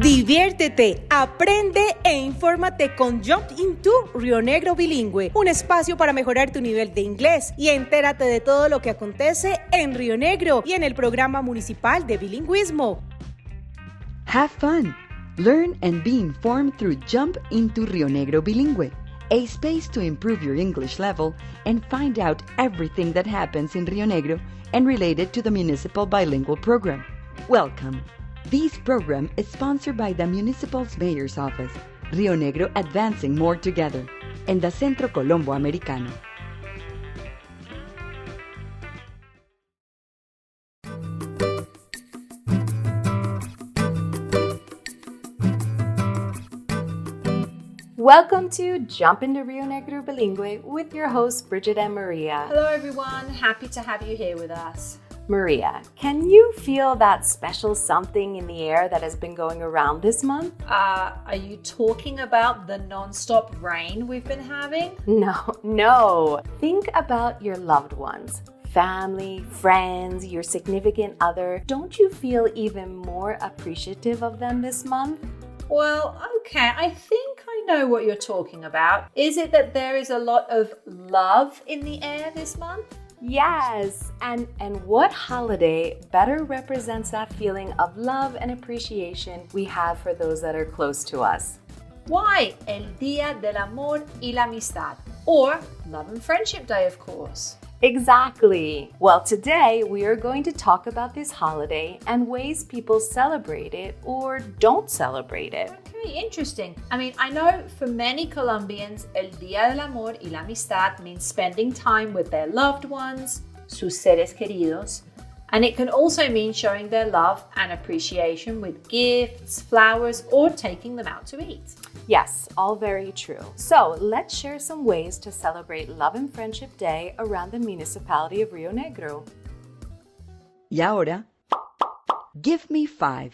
Diviértete, aprende e infórmate con Jump Into Rionegro Bilingüe, un espacio para mejorar tu nivel de inglés y entérate de todo lo que acontece en Rionegro y en el programa municipal de bilingüismo. Have fun! Learn and be informed through Jump Into Rionegro Bilingüe, a space to improve your English level and find out everything that happens in Rionegro and related to the municipal bilingual program. Welcome! This program is sponsored by the municipal's mayor's office, Rionegro Advancing More Together, and the Centro Colombo Americano. Welcome to Jump into Rionegro Bilingüe with your hosts Bridget and Maria. Hello everyone, happy to have you here with us. Maria, can you feel that special something in the air that has been going around this month? Are you talking about the non-stop rain we've been having? No. Think about your loved ones. Family, friends, your significant other. Don't you feel even more appreciative of them this month? Well, okay, I think I know what you're talking about. Is it that there is a lot of love in the air this month? Yes, and what holiday better represents that feeling of love and appreciation we have for those that are close to us? Why? El Día del Amor y la Amistad, or Love and Friendship Day, of course. Exactly. Well, today we are going to talk about this holiday and ways people celebrate it or don't celebrate it. Okay, interesting. I know for many Colombians, El Día del Amor y la Amistad means spending time with their loved ones, sus seres queridos, and it can also mean showing their love and appreciation with gifts, flowers, or taking them out to eat. Yes, all very true. So let's share some ways to celebrate Love and Friendship Day around the municipality of Rionegro. Y ahora, give me 5.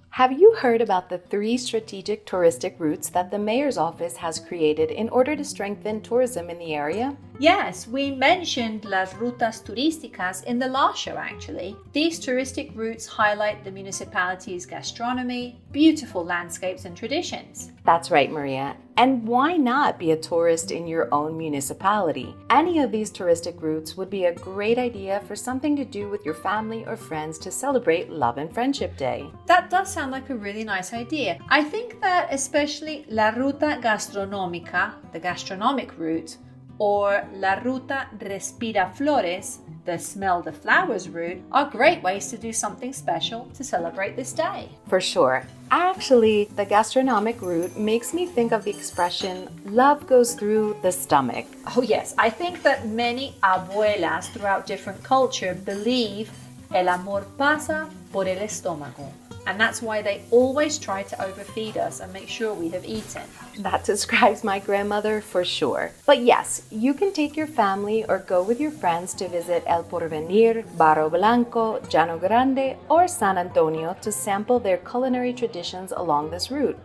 Have you heard about the 3 strategic touristic routes that the mayor's office has created in order to strengthen tourism in the area? Yes, we mentioned las rutas turísticas in the last show actually. These touristic routes highlight the municipality's gastronomy, beautiful landscapes and traditions. That's right, Maria. And why not be a tourist in your own municipality? Any of these touristic routes would be a great idea for something to do with your family or friends to celebrate Love and Friendship Day. That does sound like a really nice idea. I think that especially la ruta gastronómica, the gastronomic route, or la ruta respira flores, the smell the flowers route, are great ways to do something special to celebrate this day. For sure. Actually, the gastronomic route makes me think of the expression, love goes through the stomach. Oh yes, I think that many abuelas throughout different culture believe el amor pasa por el estómago. And that's why they always try to overfeed us and make sure we have eaten. That describes my grandmother for sure. But yes, you can take your family or go with your friends to visit El Porvenir, Barro Blanco, Llano Grande, or San Antonio to sample their culinary traditions along this route.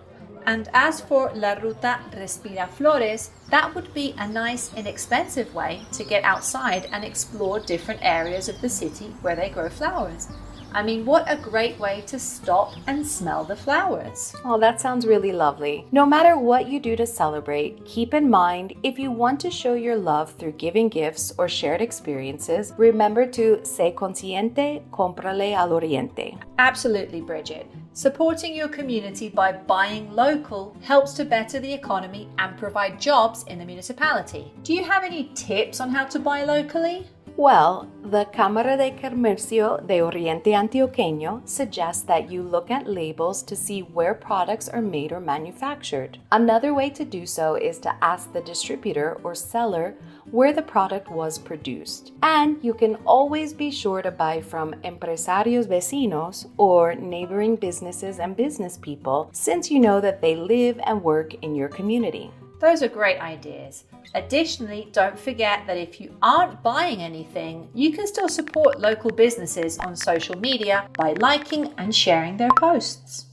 And as for La Ruta Respira Flores, that would be a nice, inexpensive way to get outside and explore different areas of the city where they grow flowers. What a great way to stop and smell the flowers. Oh, that sounds really lovely. No matter what you do to celebrate, keep in mind, if you want to show your love through giving gifts or shared experiences, remember to sé consciente, cómprale al oriente. Absolutely, Bridget. Supporting your community by buying local helps to better the economy and provide jobs in the municipality. Do you have any tips on how to buy locally? Well, the Cámara de Comercio de Oriente Antioqueño suggests that you look at labels to see where products are made or manufactured. Another way to do so is to ask the distributor or seller where the product was produced. And you can always be sure to buy from empresarios vecinos or neighboring businesses and business people, since you know that they live and work in your community. Those are great ideas. Additionally, don't forget that if you aren't buying anything, you can still support local businesses on social media by liking and sharing their posts.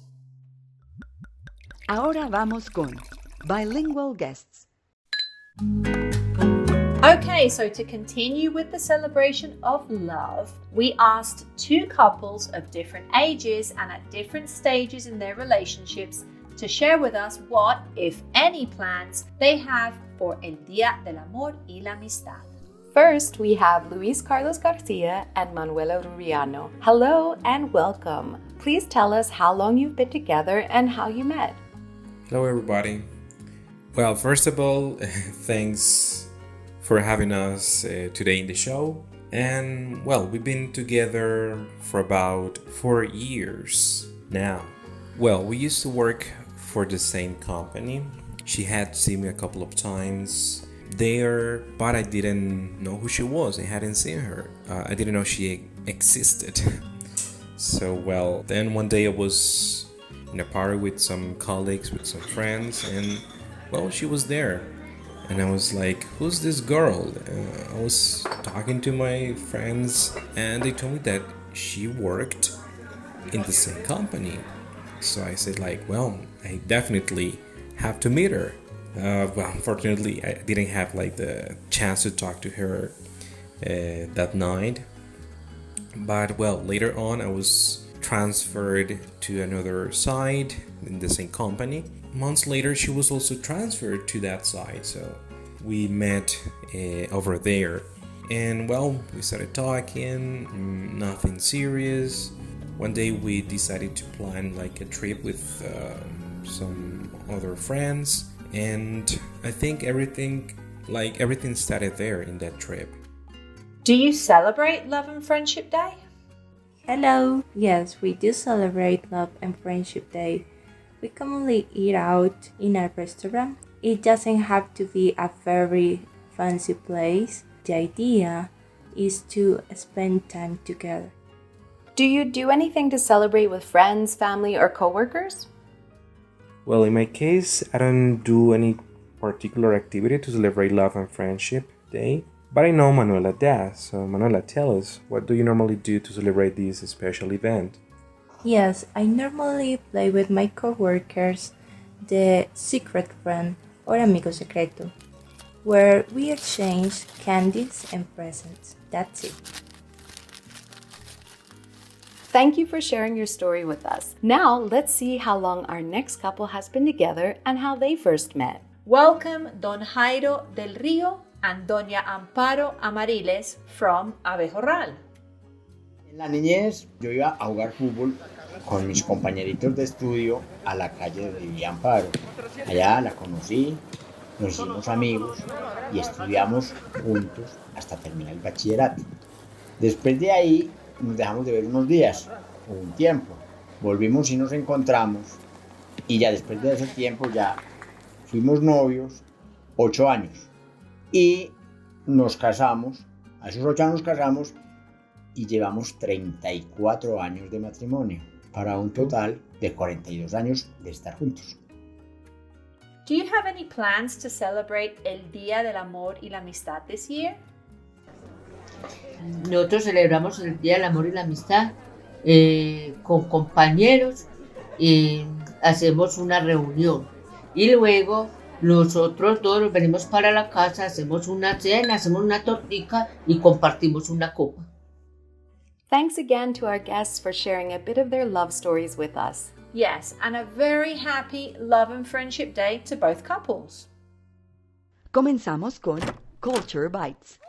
Ahora vamos con Bilingual Guests. Okay, so to continue with the celebration of love, we asked two couples of different ages and at different stages in their relationships to share with us what, if any, plans they have for el Día del Amor y la Amistad. First, we have Luis Carlos Garcia and Manuela Ruriano. Hello and welcome. Please tell us how long you've been together and how you met. Hello, everybody. Well, first of all, thanks for having us today in the show. And well, we've been together for about 4 years now. Well, we used to work for the same company. She had seen me a couple of times there, but I didn't know who she was. I hadn't seen her. I didn't know she existed. So, well, then one day I was in a party with some colleagues, with some friends, and well, she was there. And I was like, who's this girl? I was talking to my friends and they told me that she worked in the same company. So I said like, well, I definitely have to meet her. Well, unfortunately, I didn't have like the chance to talk to her that night. But well, later on I was transferred to another side in the same company. Months later, she was also transferred to that side, so we met over there. And well, we started talking, nothing serious. One day we decided to plan like a trip with some other friends, and I think everything started there in that trip. Do you celebrate Love and Friendship Day? Hello. Yes, we do celebrate Love and Friendship Day. We commonly eat out in a restaurant. It doesn't have to be a very fancy place. The idea is to spend time together. Do you do anything to celebrate with friends, family, or coworkers? Well, in my case, I don't do any particular activity to celebrate Love and Friendship Day, but I know Manuela does. So Manuela, tell us, what do you normally do to celebrate this special event? Yes, I normally play with my coworkers the secret friend or amigo secreto, where we exchange candies and presents. That's it. Thank you for sharing your story with us. Now, let's see how long our next couple has been together and how they first met. Welcome Don Jairo del Río and Doña Amparo Amariles from Abejorral. En la niñez yo iba a jugar fútbol con mis compañeritos de estudio a la calle donde vivía Amparo. Allá la conocí, nos hicimos amigos y estudiamos juntos hasta terminar el bachillerato. Después de ahí nos dejamos de ver unos días o un tiempo. Volvimos y nos encontramos y ya después de ese tiempo ya fuimos novios 8 años y nos casamos. A esos 8 años nos casamos y llevamos 34 años de matrimonio, para un total de 42 años de estar juntos. Do you have any plans to celebrate el Día del Amor y la Amistad this year? Nosotros celebramos el Día del Amor y la Amistad con compañeros y hacemos una reunión. Y luego nosotros todos nos venimos para la casa, hacemos una cena, hacemos una tortica y compartimos una copa. Thanks again to our guests for sharing a bit of their love stories with us. Yes, and a very happy Love and Friendship Day to both couples. Comenzamos con Culture Bites.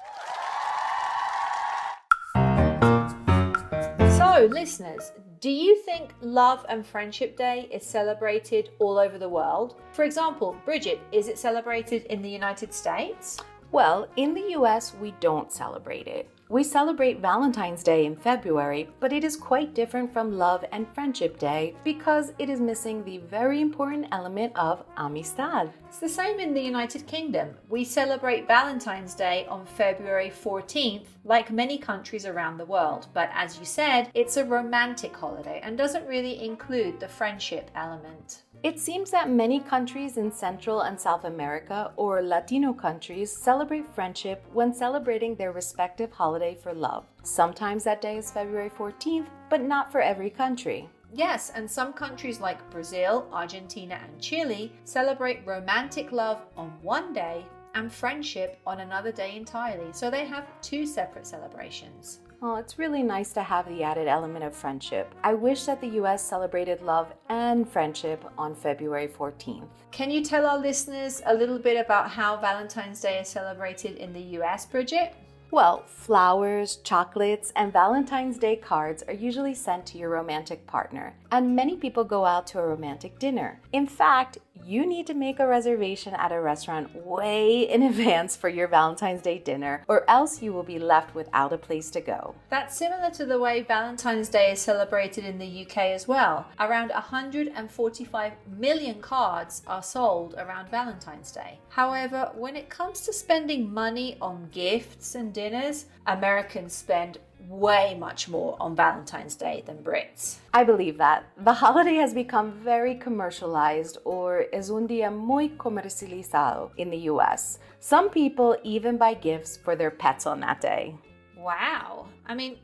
So, listeners, do you think Love and Friendship Day is celebrated all over the world? For example, Bridget, is it celebrated in the United States? Well, in the US, we don't celebrate it. We celebrate Valentine's Day in February, but it is quite different from Love and Friendship Day because it is missing the very important element of amistad. It's the same in the United Kingdom. We celebrate Valentine's Day on February 14th, like many countries around the world. But as you said, it's a romantic holiday and doesn't really include the friendship element. It seems that many countries in Central and South America or Latino countries celebrate friendship when celebrating their respective holiday for love. Sometimes that day is February 14th, but not for every country. Yes, and some countries like Brazil, Argentina, and Chile celebrate romantic love on one day, and friendship on another day entirely. So they have two separate celebrations. Oh, it's really nice to have the added element of friendship. I wish that the US celebrated love and friendship on February 14th. Can you tell our listeners a little bit about how Valentine's Day is celebrated in the US, Bridget? Well, flowers, chocolates, and Valentine's Day cards are usually sent to your romantic partner, and many people go out to a romantic dinner. In fact, you need to make a reservation at a restaurant way in advance for your Valentine's Day dinner, or else you will be left without a place to go. That's similar to the way Valentine's Day is celebrated in the UK as well. Around 145 million cards are sold around Valentine's Day. However, when it comes to spending money on gifts and dinners, Americans spend way much more on Valentine's Day than Brits. I believe that. The holiday has become very commercialized, or es un día muy comercializado in the US. Some people even buy gifts for their pets on that day. Wow. I mean,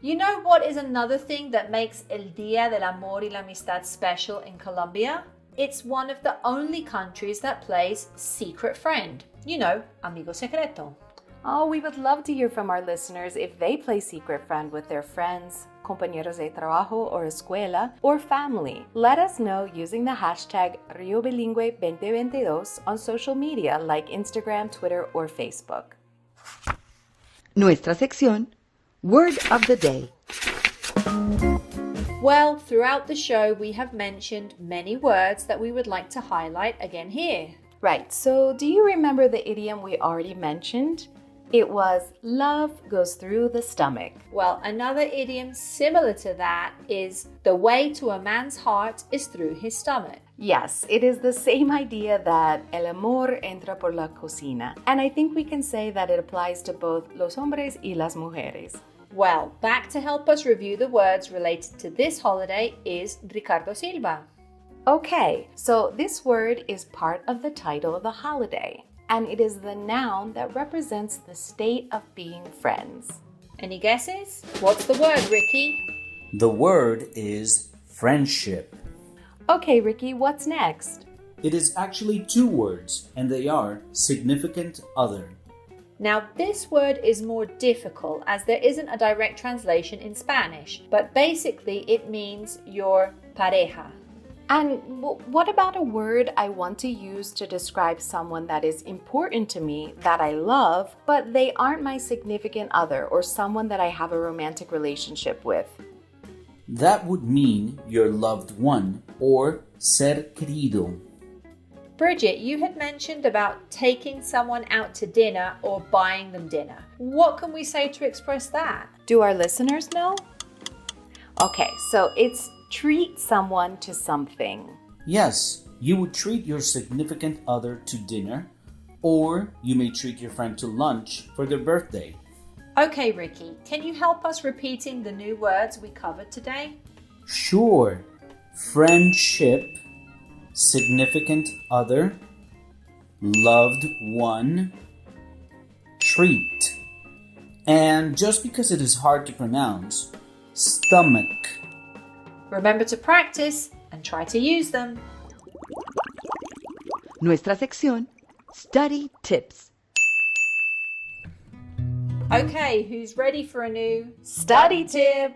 you know what is another thing that makes El Día del Amor y la Amistad special in Colombia? It's one of the only countries that plays Secret Friend. You know, Amigo Secreto. Oh, we would love to hear from our listeners if they play Secret Friend with their friends, compañeros de trabajo or escuela, or family. Let us know using the hashtag Rio Bilingüe 2022 on social media like Instagram, Twitter, or Facebook. Nuestra sección, Word of the Day. Well, throughout the show, we have mentioned many words that we would like to highlight again here. Right, so do you remember the idiom we already mentioned? It was love goes through the stomach. Well, another idiom similar to that is the way to a man's heart is through his stomach. Yes, it is the same idea that el amor entra por la cocina. And I think we can say that it applies to both los hombres y las mujeres. Well, back to help us review the words related to this holiday is Ricardo Silva. Okay, so this word is part of the title of the holiday, and it is the noun that represents the state of being friends. Any guesses? What's the word, Ricky? The word is friendship. Okay, Ricky, what's next? It is actually two words, and they are significant other. Now, this word is more difficult as there isn't a direct translation in Spanish, but basically it means your pareja. And what about a word I want to use to describe someone that is important to me, that I love, but they aren't my significant other or someone that I have a romantic relationship with? That would mean your loved one or ser querido. Bridget, you had mentioned about taking someone out to dinner or buying them dinner. What can we say to express that? Do our listeners know? Okay, so it's treat someone to something. Yes, you would treat your significant other to dinner, or you may treat your friend to lunch for their birthday. Okay, Ricky, can you help us repeating the new words we covered today? Sure. Friendship, significant other, loved one, treat. And just because it is hard to pronounce, stomach. Remember to practice and try to use them. Nuestra sección, Study Tips. Okay, who's ready for a new study tip?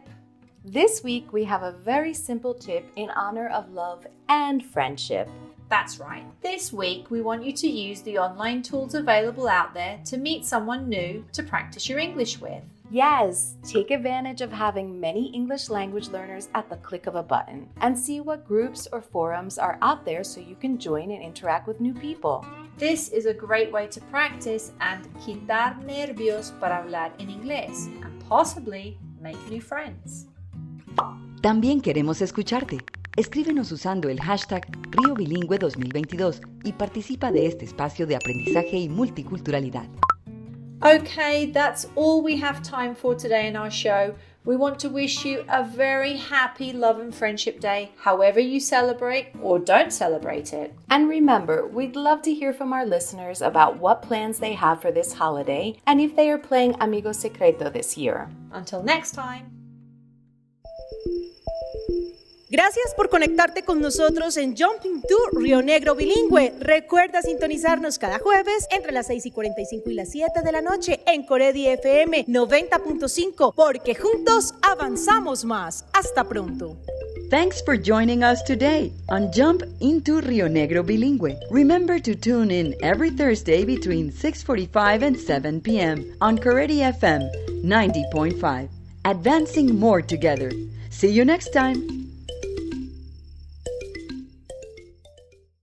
This week we have a very simple tip in honor of love and friendship. That's right. This week we want you to use the online tools available out there to meet someone new to practice your English with. Yes, take advantage of having many English language learners at the click of a button and see what groups or forums are out there so you can join and interact with new people. This is a great way to practice and quitar nervios para hablar en inglés and possibly make new friends. También queremos escucharte. Escríbenos usando el hashtag Rio Bilingüe 2022 y participa de este espacio de aprendizaje y multiculturalidad. Okay, that's all we have time for today in our show. We want to wish you a very happy Love and Friendship Day, however you celebrate or don't celebrate it. And remember, we'd love to hear from our listeners about what plans they have for this holiday and if they are playing Amigo Secreto this year. Until next time. Gracias por conectarte con nosotros en Jumping to Rionegro Bilingüe. Recuerda sintonizarnos cada jueves entre las 6:45 y las 7 de la noche en COREDI FM 90.5, porque juntos avanzamos más. Hasta pronto. Thanks for joining us today on Jump into Rionegro Bilingüe. Remember to tune in every Thursday between 6:45 and 7 p.m. on COREDI FM 90.5. Advancing more together. See you next time.